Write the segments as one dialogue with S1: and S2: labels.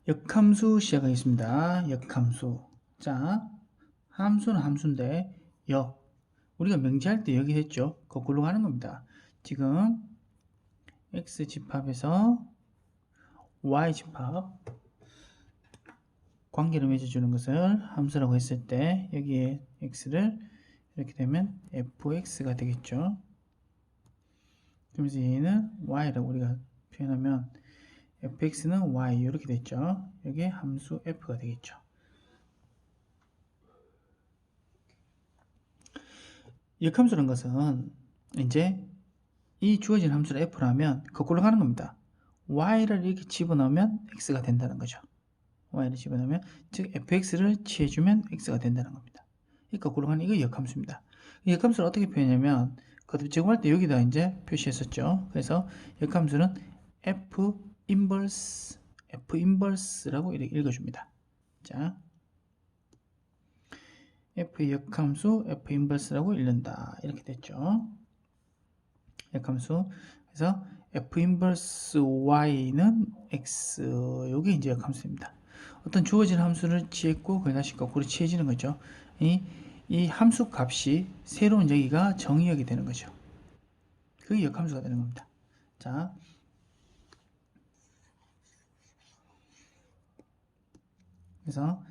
S1: 역함수 시작하겠습니다. 역함수. 자, 함수는 함수인데 우리가 명제할 때 여기 했죠. 거꾸로 가는 겁니다. 지금 x 집합에서 y 집합 관계를 맺어주는 것을 함수라고 했을 때 여기에 x를 이렇게 되면 fx가 되겠죠. 그러면서 얘는 y라고 우리가 표현하면 fx는 y 이렇게 됐죠. 여기에 함수 f가 되겠죠. 역함수라는 것은 이제 이 주어진 함수를 f라면 거꾸로 가는 겁니다. y를 이렇게 집어넣으면 x가 된다는 거죠. y를 집어넣으면 즉 fx를 취해주면 x가 된다는 겁니다. 이 거꾸로 가는 이거 역함수입니다. 이 역함수를 어떻게 표현하냐면 제공할 때 여기다 이제 표시했었죠. 그래서 역함수는 f 인버스라고 이렇게 읽어줍니다. 자, f 역함수 f 인버스라고 읽는다 이렇게 됐죠. 역함수. 그래서 f 인버스 y는 x 요게 이제 역함수입니다. 어떤 주어진 함수를 취했고 그 다시 거꾸로 취해지는 거죠. 이 함수 값이 새로운 여기가 정의역이 되는 거죠. 그게 역함수가 되는 겁니다. 자, 그래서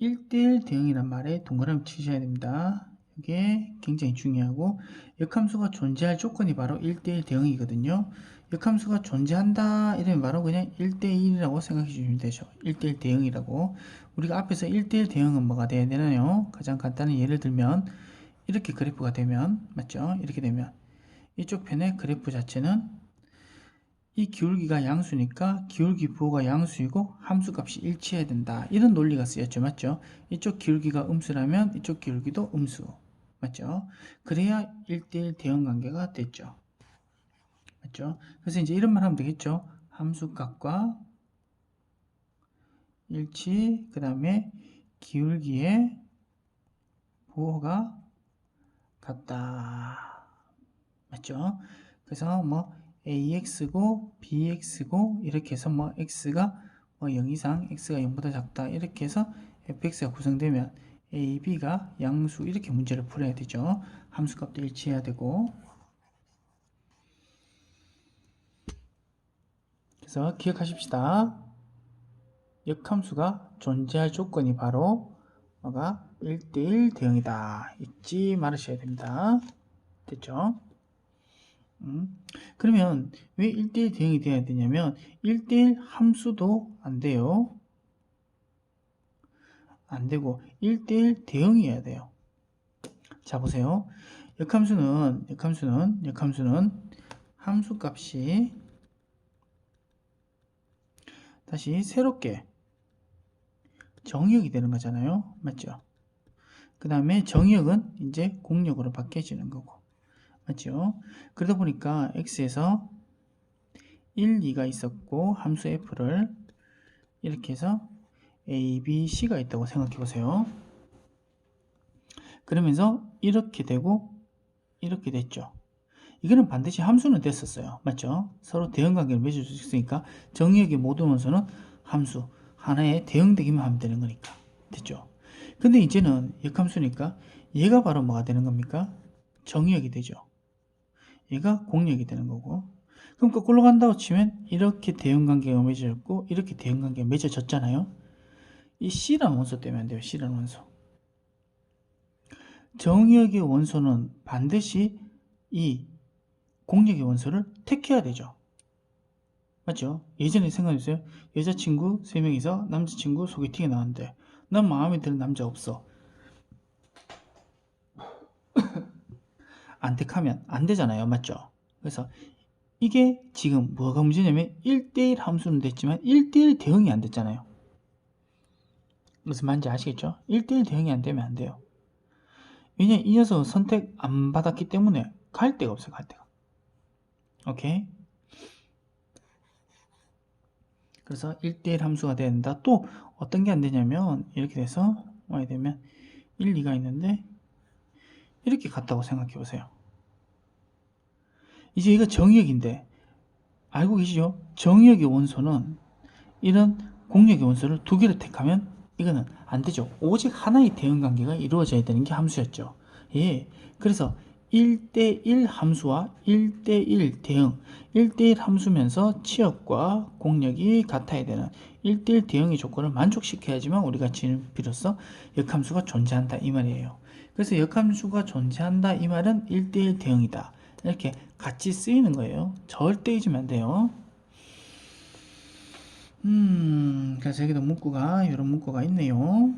S1: 1대1 대응이란 말에 동그라미 치셔야 됩니다. 이게 굉장히 중요하고 역함수가 존재할 조건이 바로 1대1 대응이거든요. 역함수가 존재한다 이러면 바로 그냥 1대1이라고 생각해 주시면 되죠. 1대1 대응이라고. 우리가 앞에서 1대1 대응은 뭐가 돼야 되나요? 가장 간단한 예를 들면 이렇게 그래프가 되면 맞죠? 이렇게 되면 이쪽 편의 그래프 자체는 이 기울기가 양수니까 기울기 부호가 양수이고 함수값이 일치해야 된다. 이런 논리가 쓰였죠. 맞죠? 이쪽 기울기가 음수라면 이쪽 기울기도 음수. 맞죠? 그래야 1대1 대응 관계가 됐죠. 맞죠? 그래서 이제 이런 말 하면 되겠죠. 함수값과 일치, 그 다음에 기울기의 부호가 같다. 맞죠? 그래서 뭐 ax고 bx고 이렇게 해서 뭐 x가 0 이상 x가 0보다 작다 이렇게 해서 fx가 구성되면 a, b가 양수 이렇게 문제를 풀어야 되죠. 함수값도 일치해야 되고. 그래서 기억하십시다. 역함수가 존재할 조건이 바로 뭐가 1대1 대응이다. 잊지 말으셔야 됩니다. 됐죠? 그러면 왜 1대1 대응이 돼야 되냐면 1대1 함수도 안 돼요. 안 되고 1대1 대응이어야 돼요. 자, 보세요. 역함수는 함수값이 다시 새롭게 정의역이 되는 거잖아요. 맞죠? 그 다음에 정의역은 이제 공역으로 바뀌어지는 거고. 맞죠? 그러다 보니까 x에서 1, 2가 있었고 함수 f를 이렇게 해서 a, b, c가 있다고 생각해 보세요. 그러면서 이렇게 되고 이렇게 됐죠. 이거는 반드시 함수는 됐었어요. 맞죠? 서로 대응관계를 맺을 수 있으니까 정의역의 모든 원소는 함수 하나의 대응되기만 하면 되는 거니까. 됐죠? 근데 이제는 역함수니까 얘가 바로 뭐가 되는 겁니까? 정의역이 되죠. 얘가 공역이 되는 거고. 그럼 거꾸로 간다고 치면 이렇게 대응관계가 맺어졌고 이렇게 대응관계가 맺어졌잖아요. 이 C라는 원소 때문에 안 돼요. C라는 원소. 정의역의 원소는 반드시 이 공역의 원소를 택해야 되죠. 맞죠? 예전에 생각해보세요. 여자친구 3명이서 남자친구 소개팅에 나왔는데 난 마음에 드는 남자 없어. 안 택하면 안 되잖아요. 맞죠? 그래서 이게 지금 뭐가 문제냐면 1대1 함수는 됐지만 1대1 대응이 안 됐잖아요. 무슨 말인지 아시겠죠? 1대1 대응이 안 되면 안 돼요. 왜냐면 이 녀석은 선택 안 받았기 때문에 갈 데가 없어요. 갈 데가. 오케이? 그래서 1대1 함수가 된다. 또 어떤 게 안 되냐면 이렇게 돼서 와야 되면 1, 2가 있는데 이렇게 같다고 생각해 보세요. 이제 이거 정의역인데 알고 계시죠? 정의역의 원소는 이런 공역의 원소를 두 개를 택하면 이거는 안 되죠. 오직 하나의 대응 관계가 이루어져야 되는 게 함수였죠. 예. 그래서 1대1 함수와 1대1 대응, 1대1 함수면서 치역과 공역이 같아야 되는 1대1 대응의 조건을 만족시켜야지만 우리가 지금 비로소 역함수가 존재한다 이 말이에요. 그래서 역함수가 존재한다 이 말은 1대1 대응이다. 이렇게 같이 쓰이는 거예요. 절대 잊으면 안 돼요. 그래서 여기도 문구가 이런 문구가 있네요.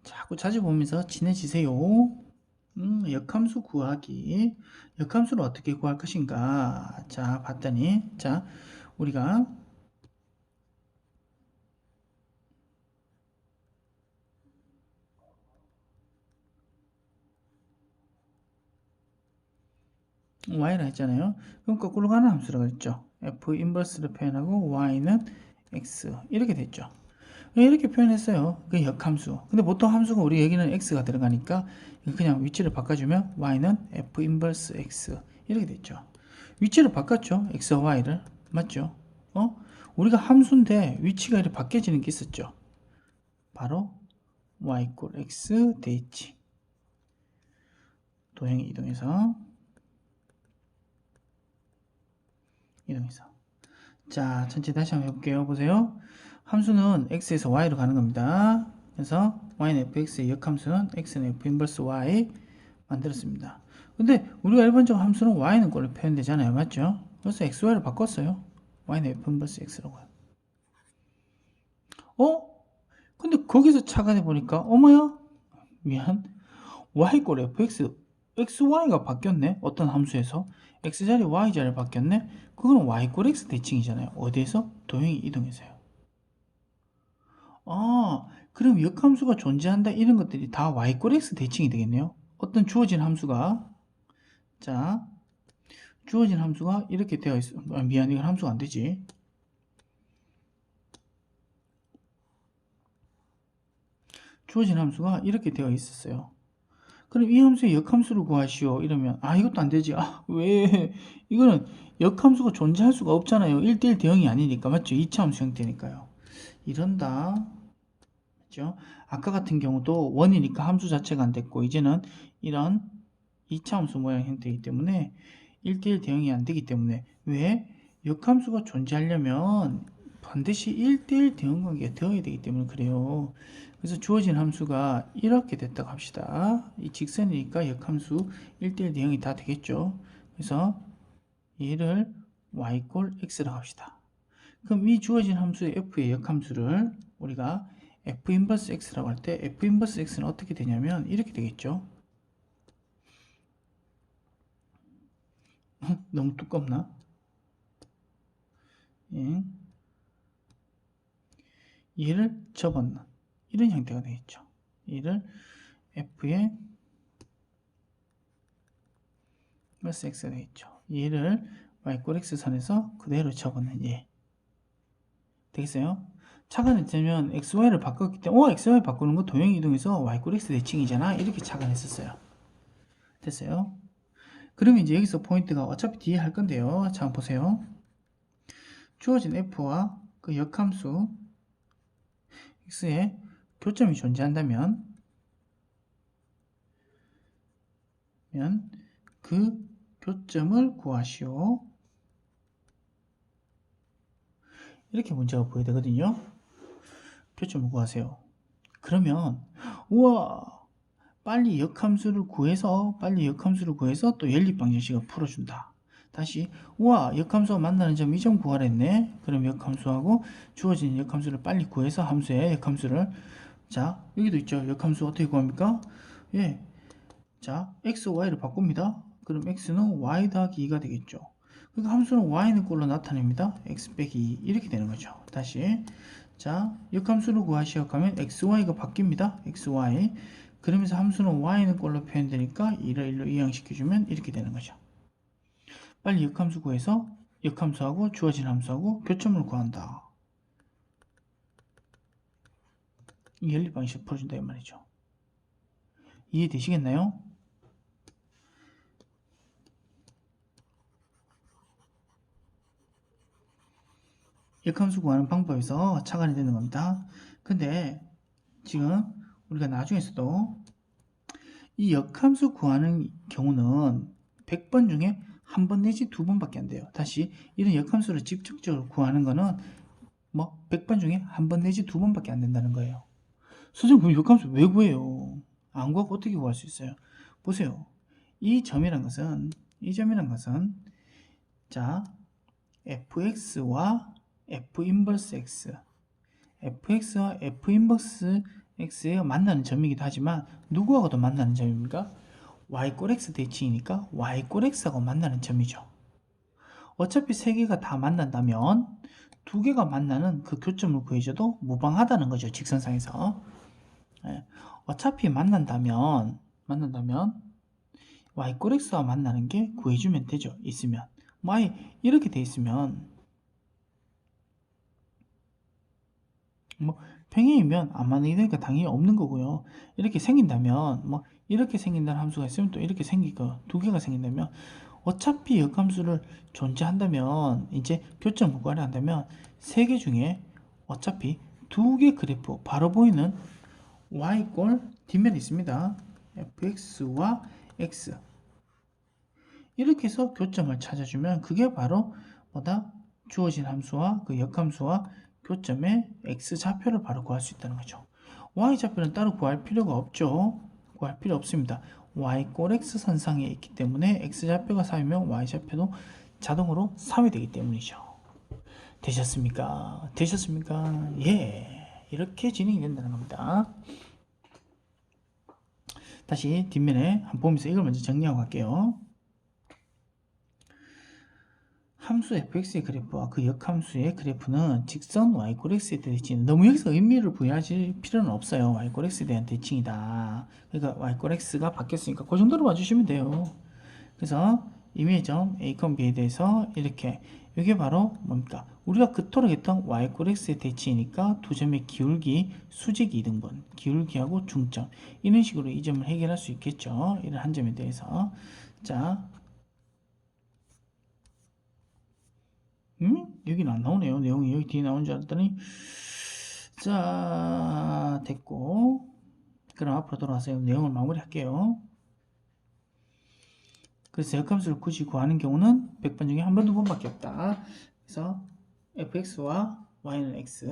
S1: 자꾸 자주 보면서 친해지세요. 역함수 구하기. 역함수를 어떻게 구할 것인가? 자, 봤더니 자, 우리가 y라 했잖아요. 그럼 거꾸로 가는 함수라고 했죠. f 인버스를 표현하고 y는 x 이렇게 됐죠. 이렇게 표현했어요. 그 역함수. 근데 보통 함수가 우리 여기는 x가 들어가니까 그냥 위치를 바꿔주면 y는 f 인버스 x 이렇게 됐죠. 위치를 바꿨죠. x와 y를. 맞죠? 우리가 함수인데 위치가 이렇게 바뀌어지는 게 있었죠. 바로 y 이꼴 x dh. 도형이 이동해서 자, 전체 다시 한번 해볼게요. 보세요. 함수는 x에서 y로 가는 겁니다. 그래서 y는 fx의 역함수는 x는 f 인버스 y 만들었습니다. 근데 우리가 일반적으로 함수는 y는 꼴로 표현되잖아요. 맞죠? 그래서 xy를 바꿨어요. y는 f 인버스 x라고요. 근데 거기서 착안해 보니까 어머야? 미안. y 꼴 fx xy가 바뀌었네. 어떤 함수에서 x자리 y자리 바뀌었네. 그거는 y 꼴 x 대칭이잖아요. 어디에서? 도형이 이동해서요. 그럼 역함수가 존재한다 이런 것들이 다 y 꼴 x 대칭이 되겠네요. 어떤 주어진 함수가 자 주어진 함수가 이렇게 되어 있어. 미안, 이건 함수가 안 되지. 주어진 함수가 이렇게 되어 있었어요. 그럼 이 함수의 역함수를 구하시오 이러면 이것도 안 되지. 왜? 이거는 역함수가 존재할 수가 없잖아요. 1대1 대응이 아니니까. 맞죠? 2차 함수 형태니까요. 이런다. 맞죠? 아까 같은 경우도 원이니까 함수 자체가 안 됐고 이제는 이런 2차 함수 모양 형태이기 때문에 1대1 대응이 안 되기 때문에 왜? 역함수가 존재하려면 반드시 1대1 대응 관계가 되어야 되기 때문에 그래요. 그래서 주어진 함수가 이렇게 됐다고 합시다. 이 직선이니까 역함수 1대1 대응이 다 되겠죠. 그래서 얘를 y 꼴 x라고 합시다. 그럼 이 주어진 함수의 f의 역함수를 우리가 f 인버스 x라고 할 때 f 인버스 x는 어떻게 되냐면 이렇게 되겠죠. 너무 두껍나? 예. 얘를 접어넣는 이런 형태가 되겠죠. 얘를 f의 플러스 x가 되겠죠. 얘를 y 꼴 x 선에서 그대로 접어넣는 얘 되겠어요? 착안했으면 xy를 바꿨기 때문에 xy 바꾸는 거 도형 이동해서 y 꼴 x 대칭이잖아 이렇게 착안했었어요. 됐어요? 그러면 이제 여기서 포인트가 어차피 뒤에 할 건데요. 자, 보세요. 주어진 f와 그 역함수 x에 교점이 존재한다면 그 교점을 구하시오. 이렇게 문제가 보여야 되거든요. 교점을 구하세요. 그러면 우와 빨리 역함수를 구해서 또 연립방정식을 풀어준다. 다시 우와 역함수가 만나는 점 이 점 구하랬네. 그럼 역함수하고 주어진 역함수를 빨리 구해서 함수의 역함수를 자 여기도 있죠. 역함수 어떻게 구합니까? 예, 자 x, y를 바꿉니다. 그럼 x는 y 더하기 2가 되겠죠. 그러니까 함수는 y는 꼴로 나타냅니다. x 빼기 2 이렇게 되는 거죠. 다시 자 역함수를 구하시오 하면 xy가 바뀝니다. xy 그러면서 함수는 y는 꼴로 표현되니까 2를 1로 이항시켜주면 이렇게 되는 거죠. 빨리 역함수 구해서 역함수하고 주어진 함수하고 교점을 구한다. 이 연립방식 풀어준다 이 말이죠. 이해되시겠나요? 역함수 구하는 방법에서 착안이 되는 겁니다. 근데 지금 우리가 나중에서도 이 역함수 구하는 경우는 100번 중에 한 번 내지 두 번밖에 안 돼요. 다시 이런 역함수를 직접적으로 구하는 거는 뭐 100번 중에 한 번 내지 두 번밖에 안 된다는 거예요. 선생님, 그럼 역함수 왜 구해요? 안 구하고 어떻게 구할 수 있어요? 보세요. 이 점이란 것은 자, fx와 f 인버스 x, fx와 f 인버스 x가 만나는 점이기도 하지만 누구하고도 만나는 점입니까? y꼴 x 대칭이니까 y꼴 x하고 만나는 점이죠. 어차피 세 개가 다 만난다면 두 개가 만나는 그 교점을 구해줘도 무방하다는 거죠. 직선상에서. 어차피 만난다면 y꼴 x와 만나는 게 구해주면 되죠. 있으면 y 이렇게 돼 있으면 뭐 평행이면 안 맞는 거니까 당연히 없는 거고요. 이렇게 생긴다면 뭐 이렇게 생긴다는 함수가 있으면 또 이렇게 생기고 두 개가 생긴다면 어차피 역함수를 존재한다면 이제 교점을 구하려 한다면 세 개 중에 어차피 두 개 그래프 바로 보이는 y꼴 뒷면에 있습니다. fx와 x 이렇게 해서 교점을 찾아주면 그게 바로 뭐다? 주어진 함수와 그 역함수와 교점의 x좌표를 바로 구할 수 있다는 거죠. y좌표는 따로 구할 필요가 없죠. 구할 필요 없습니다. y꼴 x 선상에 있기 때문에 x좌표가 3이면 y좌표도 자동으로 3이 되기 때문이죠. 되셨습니까? 예. 이렇게 진행이 된다는 겁니다. 다시 뒷면에 한번 보면서 이걸 먼저 정리하고 갈게요. 함수 fx의 그래프와 그 역함수의 그래프는 직선 y꼴 x에 대한 대칭. 너무 여기서 의미를 부여하실 필요는 없어요. y꼴 x에 대한 대칭이다. 그러니까 y꼴 x가 바뀌었으니까 그 정도로 봐주시면 돼요. 그래서 임의점 a, b에 대해서 이렇게 이게 바로 뭡니까? 우리가 그토록 했던 y꼴 x의 대칭이니까 두 점의 기울기, 수직 이등분, 기울기하고 중점 이런 식으로 이 점을 해결할 수 있겠죠. 이런 한 점에 대해서. 자, 여기는 안 나오네요. 내용이 여기 뒤에 나온 줄 알았더니. 자, 됐고. 그럼 앞으로 돌아와서 내용을 마무리 할게요. 그래서 역함수를 굳이 구하는 경우는 100번 중에 한 번, 두 번밖에 없다. 그래서 fx와 y는 x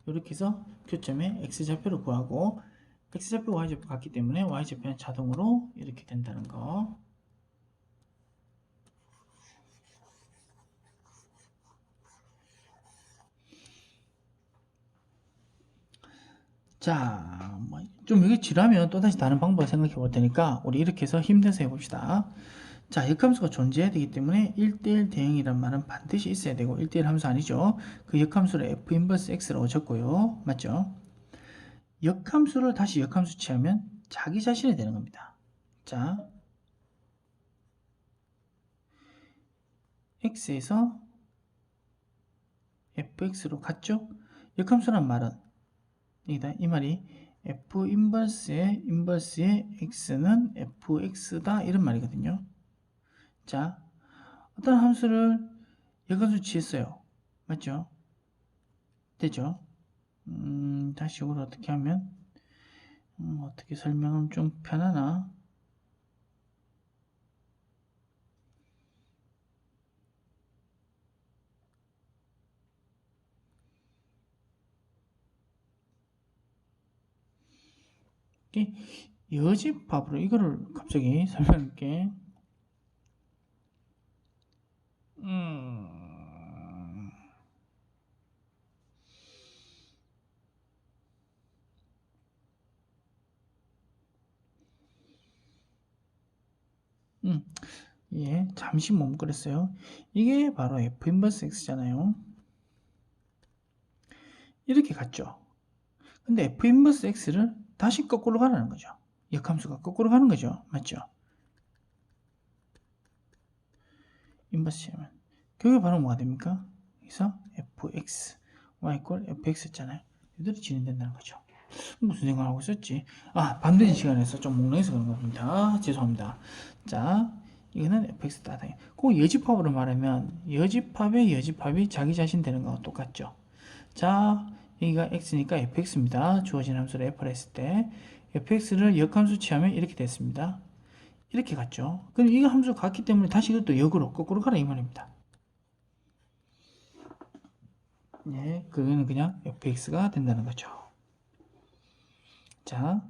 S1: 이렇게 해서 교점의 x좌표를 구하고 x좌표, y좌표 같기 때문에 y좌표는 자동으로 이렇게 된다는 거. 자, 좀 이게 지루하면 또다시 다른 방법을 생각해 볼 테니까 우리 이렇게 해서 힘내서 해봅시다. 자, 역함수가 존재해야 되기 때문에 1대1 대응이란 말은 반드시 있어야 되고 1대1 함수 아니죠. 그 역함수를 f 인버스 x라고 적고요. 맞죠? 역함수를 다시 역함수 취하면 자기 자신이 되는 겁니다. 자, x에서 fx로 갔죠? 역함수란 말은 이 말이 f 인버스의 x는 fx다 이런 말이거든요. 자, 어떤 함수를 역함수 취했어요. 맞죠? 되죠? 다시 이걸 어떻게 하면 어떻게 설명하면 좀 편하나? 여집합으로 이거를 갑자기 설명할게. 예, 잠시 멈칫했어요. 이게 바로 f 인버스 x잖아요. 이렇게 갔죠. 근데 f 인버스 x를 다시 거꾸로 가라는 거죠. 역함수가 거꾸로 가는 거죠. 맞죠? 인버스면 그게 바로 뭐가 됩니까? 그래서 fx y = fx였잖아요. 이대로 진행된다는 거죠. 무슨 생각을 하고 있었지? 반드시 시간에서 좀 몽롱해서 그런 겁니다. 죄송합니다. 자, 이거는 fx다. 그 여집합으로 말하면 여집합의 여집합이 자기 자신 되는 거하고 똑같죠. 자, 여기가 x니까 fx입니다. 주어진 함수를 f를 했을 때 fx를 역함수 취하면 이렇게 됐습니다. 이렇게 갔죠. 그럼 이거 함수 같기 때문에 다시 이것도 역으로 거꾸로 가라 이 말입니다. 네, 그거는 그냥 fx가 된다는 거죠. 자,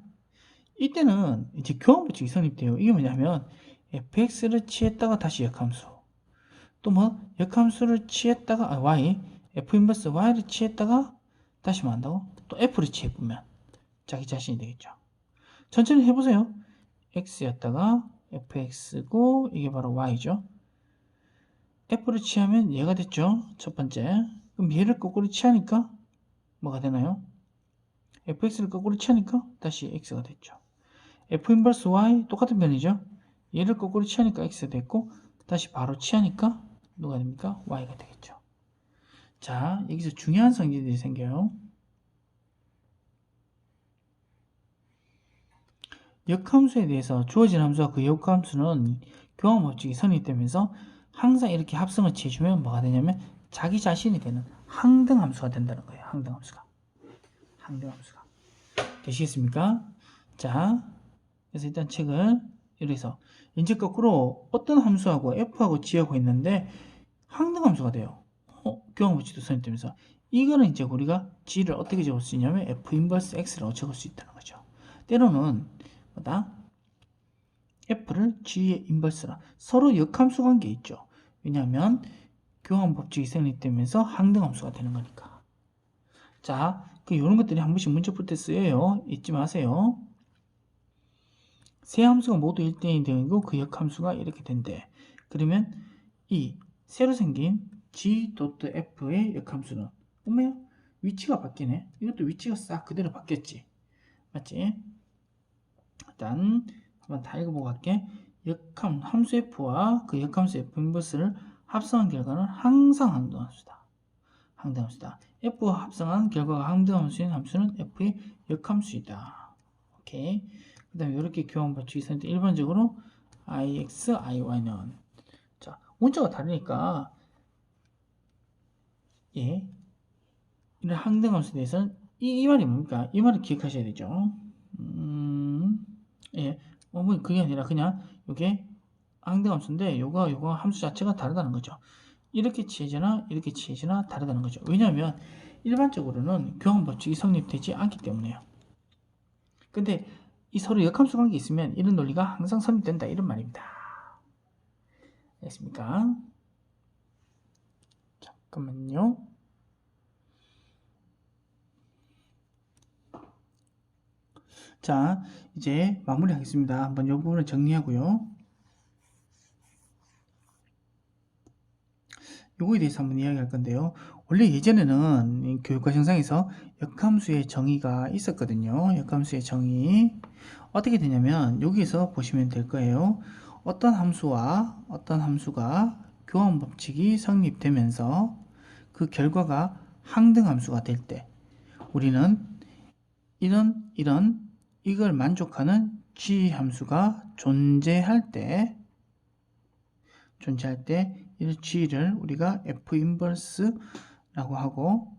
S1: 이때는 이제 교환법칙이 성립돼요. 이게 뭐냐면 fx를 취했다가 다시 역함수, 또 뭐 역함수를 취했다가 y, f 인버스 y를 취했다가 다시 뭐 한다고? 또 f를 취해보면 자기 자신이 되겠죠. 천천히 해보세요. x였다가 fx고 이게 바로 y죠. f를 취하면 얘가 됐죠. 첫 번째. 그럼 얘를 거꾸로 취하니까 뭐가 되나요? fx를 거꾸로 취하니까 다시 x가 됐죠. f 인버스 y 똑같은 변이죠. 얘를 거꾸로 취하니까 x가 됐고 다시 바로 취하니까 누가 됩니까? y가 되겠죠. 자, 여기서 중요한 성질들이 생겨요. 역함수에 대해서 주어진 함수와 그 역함수는 교환법칙이 성립되면서 항상 이렇게 합성을 취해주면 뭐가 되냐면 자기 자신이 되는 항등함수가 된다는 거예요. 항등함수가. 되시겠습니까? 자, 그래서 일단 책을 이래서 이제 거꾸로 어떤 함수하고 f하고 g하고 있는데 항등함수가 돼요. 교환법칙도 성립되면서 이거는 이제 우리가 g를 어떻게 적을 수 있냐면 f 인버스 x라고 적을 수 있다는 거죠. 때로는 뭐다? f를 g의 인버스라 서로 역함수 관계 있죠. 왜냐하면 교환법칙이 성립되면서 항등함수가 되는 거니까. 자, 이런 것들이 한 번씩 문제 풀 때 쓰여요. 잊지 마세요. 세 함수가 모두 1대1이 되고 그 역함수가 이렇게 된대. 그러면 이 새로 생긴 g.f의 역함수는 어머야 위치가 바뀌네. 이것도 위치가 싹 그대로 바뀌었지. 맞지? 일단 한번 다 읽어보고 갈게. 함수 f와 그 역함수 f 인버스를 합성한 결과는 항상 항등함수다. f와 합성한 결과가 항등함수인 함수는 f의 역함수이다. 오케이. 그 다음에 이렇게 교환법칙이 있었는데 일반적으로 ix, iy는 자 문자가 다르니까 예 이런 항등함수에 대해서는 이 말이 뭡니까? 이 말을 기억하셔야 되죠. 예, 뭐 그게 아니라 그냥 이게 항등함수인데 요거 함수 자체가 다르다는 거죠. 이렇게 취해지나 이렇게 취해지나 다르다는 거죠. 왜냐하면 일반적으로는 교환법칙이 성립되지 않기 때문에요. 근데 이 서로 역함수 관계 있으면 이런 논리가 항상 성립된다 이런 말입니다. 알겠습니까? 잠깐만요. 자, 이제 마무리하겠습니다. 한번 이 부분을 정리하고요. 요거에 대해서 한번 이야기할 건데요. 원래 예전에는 교육과정상에서 역함수의 정의가 있었거든요. 역함수의 정의 어떻게 되냐면 여기서 보시면 될 거예요. 어떤 함수가 교환법칙이 성립되면서 그 결과가 항등함수가 될 때 우리는 이걸 만족하는 g 함수가 존재할 때 이 g를 우리가 f 인버스라고 하고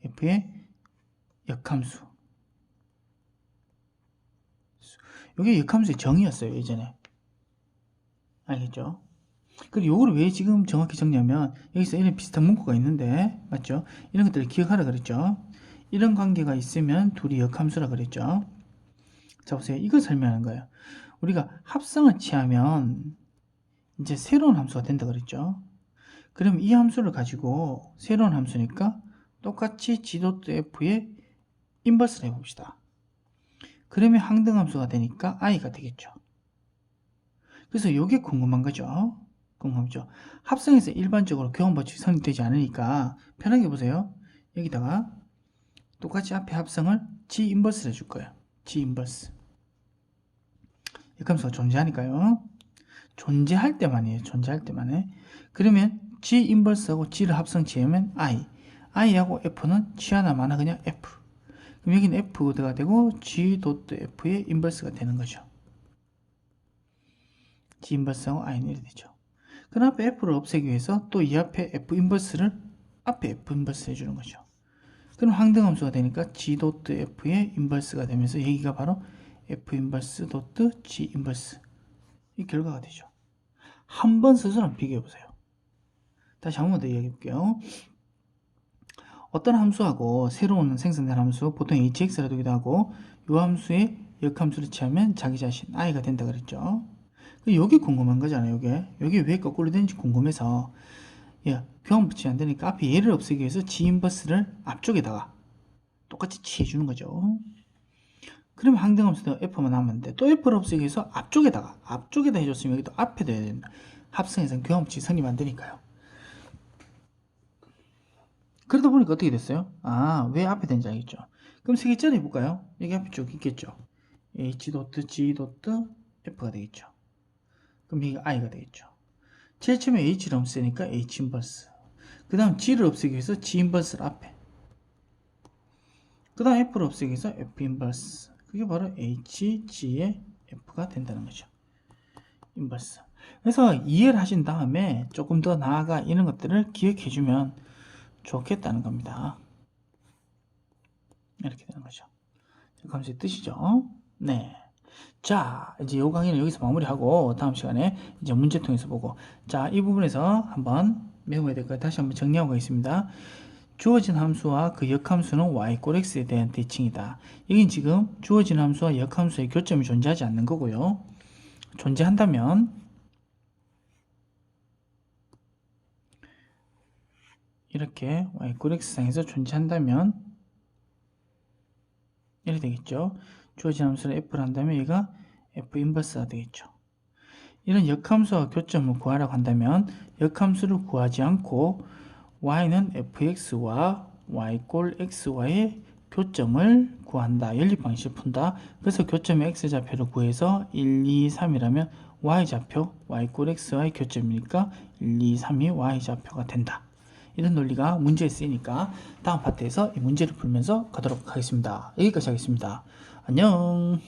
S1: f의 역함수 이게 역함수의 정의였어요. 예전에 알겠죠? 그리고 요거를 왜 지금 정확히 정리하면 여기서 이런 비슷한 문구가 있는데 맞죠? 이런 것들을 기억하라 그랬죠? 이런 관계가 있으면 둘이 역함수라 그랬죠? 자 보세요. 이걸 설명하는 거예요. 우리가 합성을 취하면 이제 새로운 함수가 된다 그랬죠? 그럼 이 함수를 가지고 새로운 함수니까 똑같이 g.f의 인버스를 해봅시다. 그러면 항등함수가 되니까 i가 되겠죠. 그래서 이게 궁금한 거죠. 궁금하죠. 합성에서 일반적으로 교환법칙이 성립되지 않으니까 편하게 보세요. 여기다가 똑같이 앞에 합성을 g 인버스를 해줄 거예요. g 인버스. 역함수가 존재하니까요. 존재할 때만이에요. 존재할 때만에. 그러면 g 인버스하고 g를 합성 취하면 i하고 f는 g 하나 많아 그냥 f. 그럼 여기는 f가 되고 g.f의 인버스가 되는 거죠. g 인버스하고 i는 이렇게 되죠. 그 앞에 f를 없애기 위해서 또 이 앞에 f 인버스를 앞에 f 인버스 해주는 거죠. 그럼 항등함수가 되니까 g.f의 인버스가 되면서 여기가 바로 f 인버스 g 인버스 이 결과가 되죠. 한 번 스스로 한번 비교해 보세요. 다시 한 번 더 이야기해 볼게요. 어떤 함수하고 새로운 생성된 함수, 보통 hx라 두기도 하고 이 함수의 역함수를 취하면 자기 자신 i가 된다 그랬죠. 여기 궁금한 거잖아요. 여기 왜 거꾸로 되는지 궁금해서 교환 붙이 안 되니까 앞에 얘를 없애기 위해서 g 인버스를 앞쪽에다가 똑같이 취해주는 거죠. 그러면 항등함수도 f만 남았는데 또 f를 없애기 위해서 앞쪽에다 해줬으면 여기도 앞에 둬야 된다. 합성해서 교환 붙이 성립 안 되니까요. 그러다 보니까 어떻게 됐어요? 왜 앞에 된지 알겠죠? 그럼 세 개짜리 해볼까요? 여기 앞에 쭉 있겠죠? h.g.f가 되겠죠. 그럼 여기가 i가 되겠죠. 제일 처음에 h를 없애니까 h 인버스. 그 다음 g를 없애기 위해서 g 인버스를 앞에. 그 다음 f를 없애기 위해서 f 인버스. 그게 바로 hg의 f가 된다는 거죠. 인버스. 그래서 이해를 하신 다음에 조금 더 나아가 이런 것들을 기억해주면 좋겠다는 겁니다. 이렇게 되는 거죠. 감수의 뜻이죠. 네. 자, 이제 이 강의는 여기서 마무리하고 다음 시간에 이제 문제통에서 보고, 자, 이 부분에서 한번 메모해야 될 거 다시 한번 정리하고 가겠습니다. 주어진 함수와 그 역함수는 y 꼴 x에 대한 대칭이다. 여긴 지금 주어진 함수와 역함수의 교점이 존재하지 않는 거고요. 존재한다면 이렇게 y 꼴 x상에서 존재한다면 이렇게 되겠죠. 주어진 함수를 f를 한다면 얘가 f 인버스가 되겠죠. 이런 역함수와 교점을 구하라고 한다면 역함수를 구하지 않고 y는 fx와 y꼴 x와의 교점을 구한다. 연립 방식을 푼다. 그래서 교점의 x좌표를 구해서 1, 2, 3이라면 y좌표, y꼴 x와의 교점이니까 1, 2, 3이 y좌표가 된다. 이런 논리가 문제에 쓰이니까 다음 파트에서 이 문제를 풀면서 가도록 하겠습니다. 여기까지 하겠습니다. 안녕.